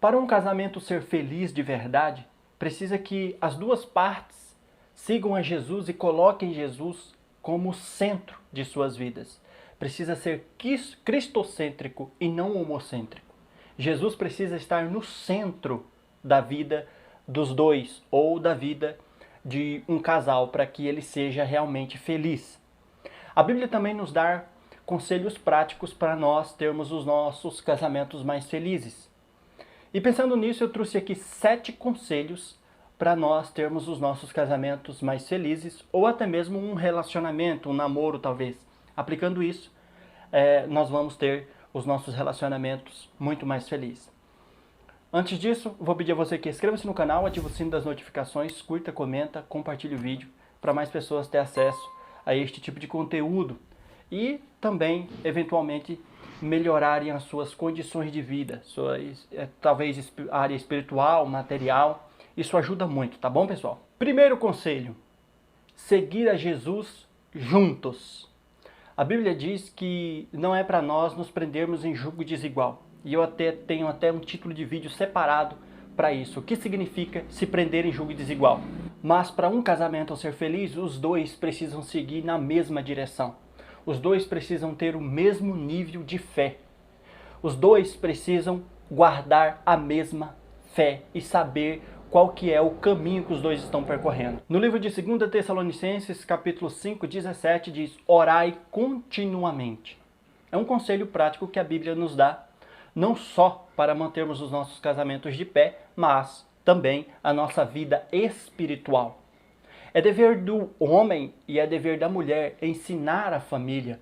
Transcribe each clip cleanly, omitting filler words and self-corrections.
Para um casamento ser feliz de verdade, precisa que as duas partes sigam a Jesus e coloquem Jesus como centro de suas vidas. Precisa ser cristocêntrico e não homocêntrico. Jesus precisa estar no centro da vida dos dois ou da vida de um casal para que ele seja realmente feliz. A Bíblia também nos dá conselhos práticos para nós termos os nossos casamentos mais felizes. E pensando nisso, eu trouxe aqui 7 conselhos para nós termos os nossos casamentos mais felizes, ou até mesmo um relacionamento, um namoro talvez. Aplicando isso, nós vamos ter os nossos relacionamentos muito mais felizes. Antes disso, vou pedir a você que inscreva-se no canal, ative o sino das notificações, curta, comenta, compartilhe o vídeo, para mais pessoas terem acesso a este tipo de conteúdo. E também, eventualmente, melhorarem as suas condições de vida, talvez área espiritual, material. Isso ajuda muito, tá bom, pessoal? Primeiro conselho: seguir a Jesus juntos. A Bíblia diz que não é para nós nos prendermos em julgo desigual. E eu tenho um título de vídeo separado para isso. O que significa se prender em julgo desigual? Mas para um casamento ser feliz, os dois precisam seguir na mesma direção. Os dois precisam ter o mesmo nível de fé. Os dois precisam guardar a mesma fé e saber qual que é o caminho que os dois estão percorrendo. No livro de 2 Tessalonicenses, capítulo 5, 17, diz: orai continuamente. É um conselho prático que a Bíblia nos dá, não só para mantermos os nossos casamentos de pé, mas também a nossa vida espiritual. É dever do homem e é dever da mulher ensinar a família.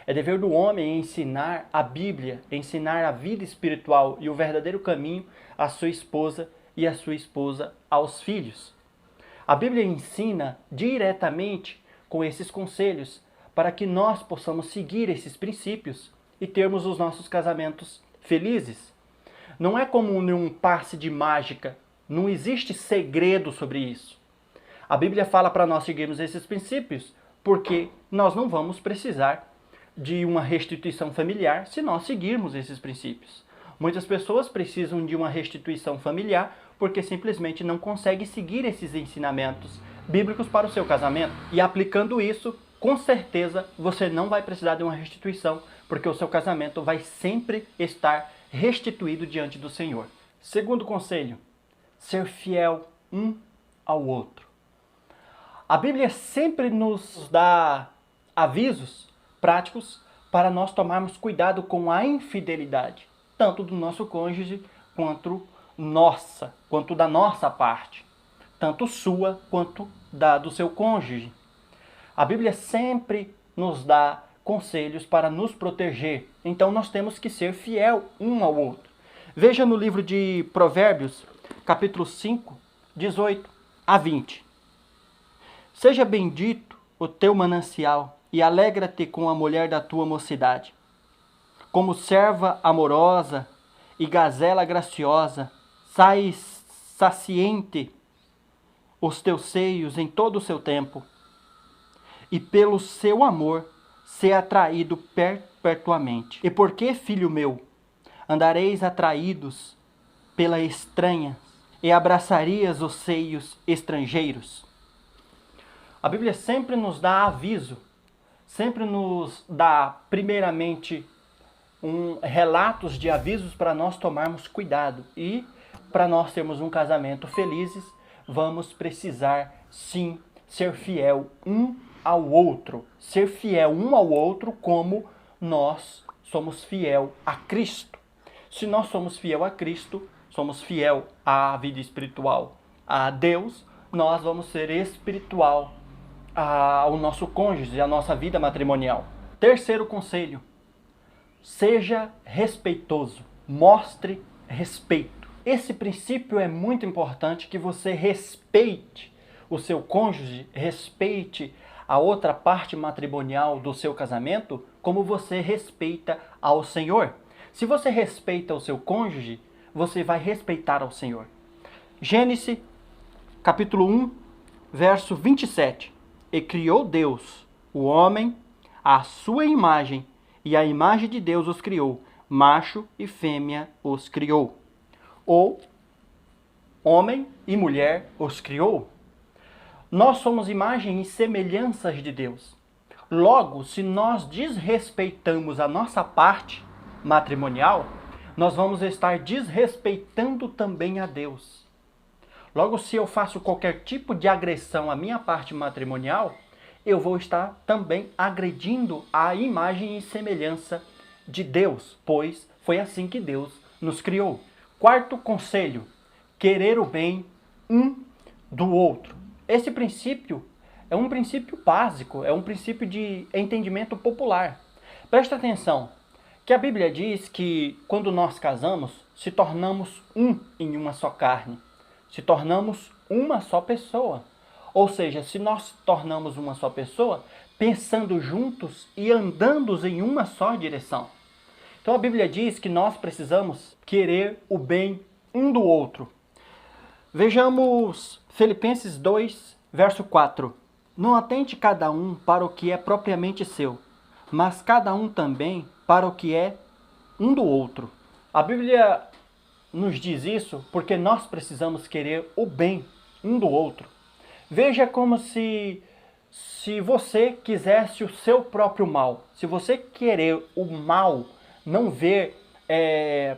É dever do homem ensinar a Bíblia, ensinar a vida espiritual e o verdadeiro caminho à sua esposa e a sua esposa aos filhos. A Bíblia ensina diretamente com esses conselhos para que nós possamos seguir esses princípios e termos os nossos casamentos felizes. Não é como um passe de mágica, não existe segredo sobre isso. A Bíblia fala para nós seguirmos esses princípios porque nós não vamos precisar de uma restituição familiar se nós seguirmos esses princípios. Muitas pessoas precisam de uma restituição familiar porque simplesmente não conseguem seguir esses ensinamentos bíblicos para o seu casamento. E aplicando isso, com certeza você não vai precisar de uma restituição, porque o seu casamento vai sempre estar restituído diante do Senhor. Segundo conselho: ser fiel um ao outro. A Bíblia sempre nos dá avisos práticos para nós tomarmos cuidado com a infidelidade, tanto do nosso cônjuge quanto da nossa parte, tanto sua quanto do seu cônjuge. A Bíblia sempre nos dá conselhos para nos proteger, então nós temos que ser fiel um ao outro. Veja no livro de Provérbios, capítulo 5, 18 a 20. Seja bendito o teu manancial e alegra-te com a mulher da tua mocidade. Como serva amorosa e gazela graciosa, sai saciente os teus seios em todo o seu tempo, e pelo seu amor ser atraído perpetuamente. E por que, filho meu, andareis atraídos pela estranha e abraçarias os seios estrangeiros? A Bíblia sempre nos dá aviso, sempre nos dá, primeiramente, relatos de avisos para nós tomarmos cuidado. E para nós termos um casamento felizes, vamos precisar, sim, ser fiel um ao outro. Ser fiel um ao outro como nós somos fiel a Cristo. Se nós somos fiel a Cristo, somos fiel à vida espiritual, a Deus, nós vamos ser espiritual ao nosso cônjuge, à nossa vida matrimonial. Terceiro conselho: seja respeitoso, mostre respeito. Esse princípio é muito importante, que você respeite o seu cônjuge, respeite a outra parte matrimonial do seu casamento, como você respeita ao Senhor. Se você respeita o seu cônjuge, você vai respeitar ao Senhor. Gênesis, capítulo 1, verso 27. E criou Deus o homem à sua imagem, e a imagem de Deus os criou, macho e fêmea os criou. ou homem e mulher os criou. Nós somos imagem e semelhanças de Deus. Logo, se nós desrespeitamos a nossa parte matrimonial, nós vamos estar desrespeitando também a Deus. Logo, se eu faço qualquer tipo de agressão à minha parte matrimonial, eu vou estar também agredindo a imagem e semelhança de Deus, pois foi assim que Deus nos criou. Quarto conselho: querer o bem um do outro. Esse princípio é um princípio básico, é um princípio de entendimento popular. Presta atenção, que a Bíblia diz que quando nós casamos, se tornamos um em uma só carne, se tornamos uma só pessoa. Ou seja, se nós tornamos uma só pessoa, pensando juntos e andando em uma só direção. Então a Bíblia diz que nós precisamos querer o bem um do outro. Vejamos Filipenses 2, verso 4. Não atente cada um para o que é propriamente seu, mas cada um também para o que é um do outro. A Bíblia nos diz isso porque nós precisamos querer o bem um do outro. Veja como se você quisesse o seu próprio mal. Se você querer o mal, não ver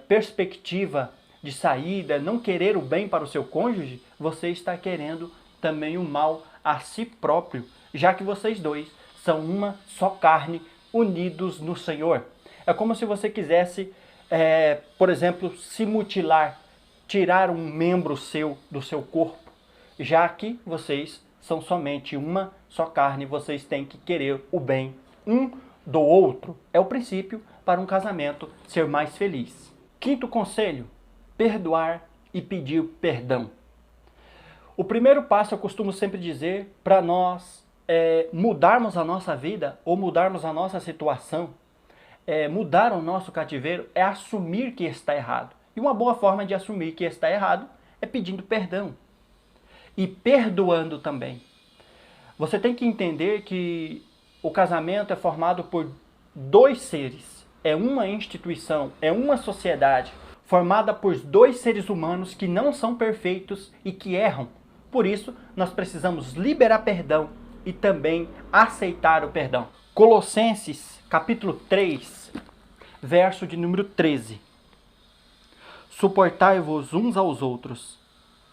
perspectiva de saída, não querer o bem para o seu cônjuge, você está querendo também o mal a si próprio, já que vocês dois são uma só carne, unidos no Senhor. É como se você quisesse, por exemplo, se mutilar, tirar um membro seu do seu corpo, já que vocês são somente uma só carne, vocês têm que querer o bem um do outro. É o princípio para um casamento ser mais feliz. Quinto conselho: perdoar e pedir perdão. O primeiro passo, eu costumo sempre dizer, para nós mudarmos a nossa vida ou mudarmos a nossa situação, mudar o nosso cativeiro, é assumir que está errado. E uma boa forma de assumir que está errado é pedindo perdão e perdoando também. Você tem que entender que o casamento é formado por dois seres. É uma instituição, é uma sociedade formada por dois seres humanos que não são perfeitos e que erram. Por isso, nós precisamos liberar perdão e também aceitar o perdão. Colossenses, capítulo 3, verso de número 13. Suportai-vos uns aos outros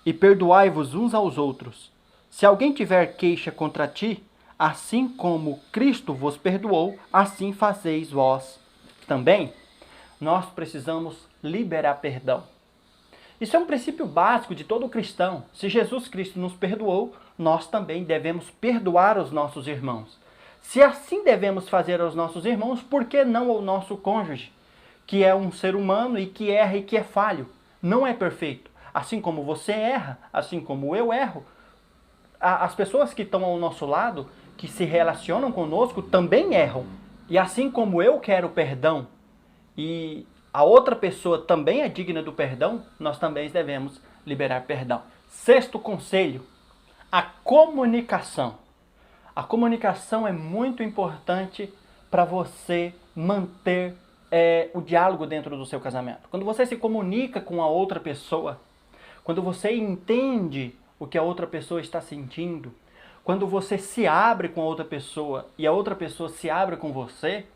e perdoai-vos uns aos outros. Se alguém tiver queixa contra ti, assim como Cristo vos perdoou, assim fazeis vós também. Nós precisamos liberar perdão. Isso é um princípio básico de todo cristão. Se Jesus Cristo nos perdoou, nós também devemos perdoar os nossos irmãos. Se assim devemos fazer aos nossos irmãos, por que não ao nosso cônjuge, que é um ser humano e que erra e que é falho? Não é perfeito. Assim como você erra, assim como eu erro, as pessoas que estão ao nosso lado, que se relacionam conosco, também erram. E assim como eu quero perdão e a outra pessoa também é digna do perdão, nós também devemos liberar perdão. Sexto conselho: a comunicação. A comunicação é muito importante para você manter o diálogo dentro do seu casamento. Quando você se comunica com a outra pessoa, quando você entende o que a outra pessoa está sentindo, quando você se abre com a outra pessoa e a outra pessoa se abre com você,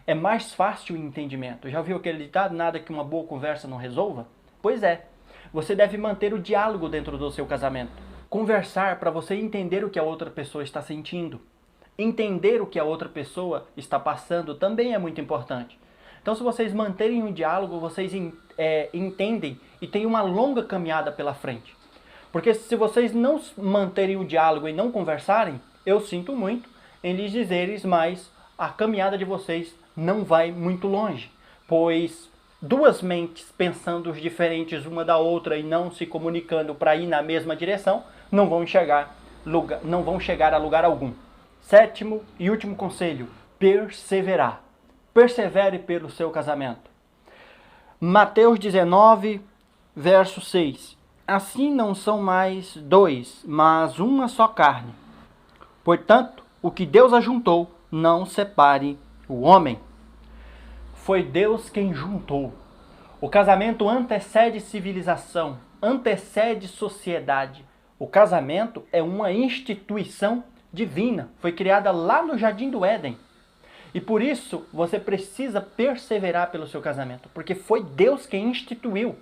é mais fácil o entendimento. Já viu aquele ditado, nada que uma boa conversa não resolva? Pois é, você deve manter o diálogo dentro do seu casamento. Conversar para você entender o que a outra pessoa está sentindo. Entender o que a outra pessoa está passando também é muito importante. Então, se vocês manterem um diálogo, vocês entendem e têm uma longa caminhada pela frente. Porque se vocês não manterem o diálogo e não conversarem, eu sinto muito em lhes dizeres, mas a caminhada de vocês não vai muito longe. Pois duas mentes pensando diferentes uma da outra e não se comunicando para ir na mesma direção, não vão chegar a lugar algum. Sétimo e último conselho: perseverar. Persevere pelo seu casamento. Mateus 19, verso 6. Assim não são mais dois, mas uma só carne. Portanto, o que Deus ajuntou, não separe o homem. Foi Deus quem juntou. O casamento antecede civilização, antecede sociedade. O casamento é uma instituição divina, foi criada lá no Jardim do Éden. E por isso você precisa perseverar pelo seu casamento, porque foi Deus quem instituiu.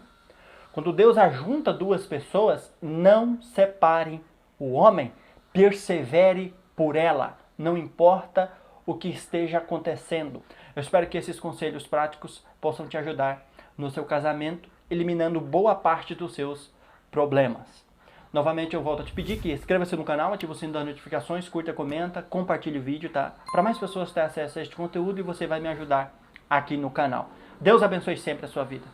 Quando Deus ajunta duas pessoas, não separem o homem, persevere por ela, não importa o que esteja acontecendo. Eu espero que esses conselhos práticos possam te ajudar no seu casamento, eliminando boa parte dos seus problemas. Novamente eu volto a te pedir que inscreva-se no canal, ative o sino das notificações, curta, comenta, compartilhe o vídeo, tá? Para mais pessoas terem acesso a este conteúdo e você vai me ajudar aqui no canal. Deus abençoe sempre a sua vida.